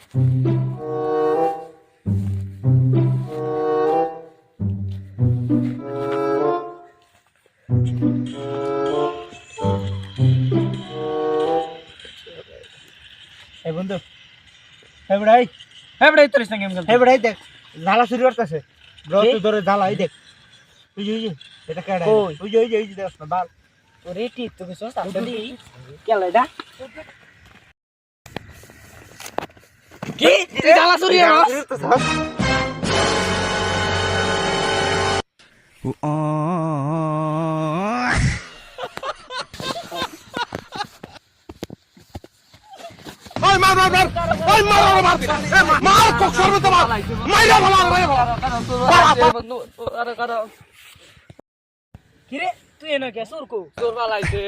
এই বন্ধু এই বড়াই তোরিস না গেম খেলতে এই বড়াই দেখ ঝালা চুরি করতেছে ব্রো তো ধরে ঝালা এই দেখ ওই যে এটা কেডা ওই যে দেখ না বাল ওরে টিপ তো কিছু সাথে দি কেলাই দা কি তুই ঝালা চুরি করছ ওই মার কক সরবে তোমার মাইরা ভালো কি রে তুই এনে কে সুরকো জোর বালাইছে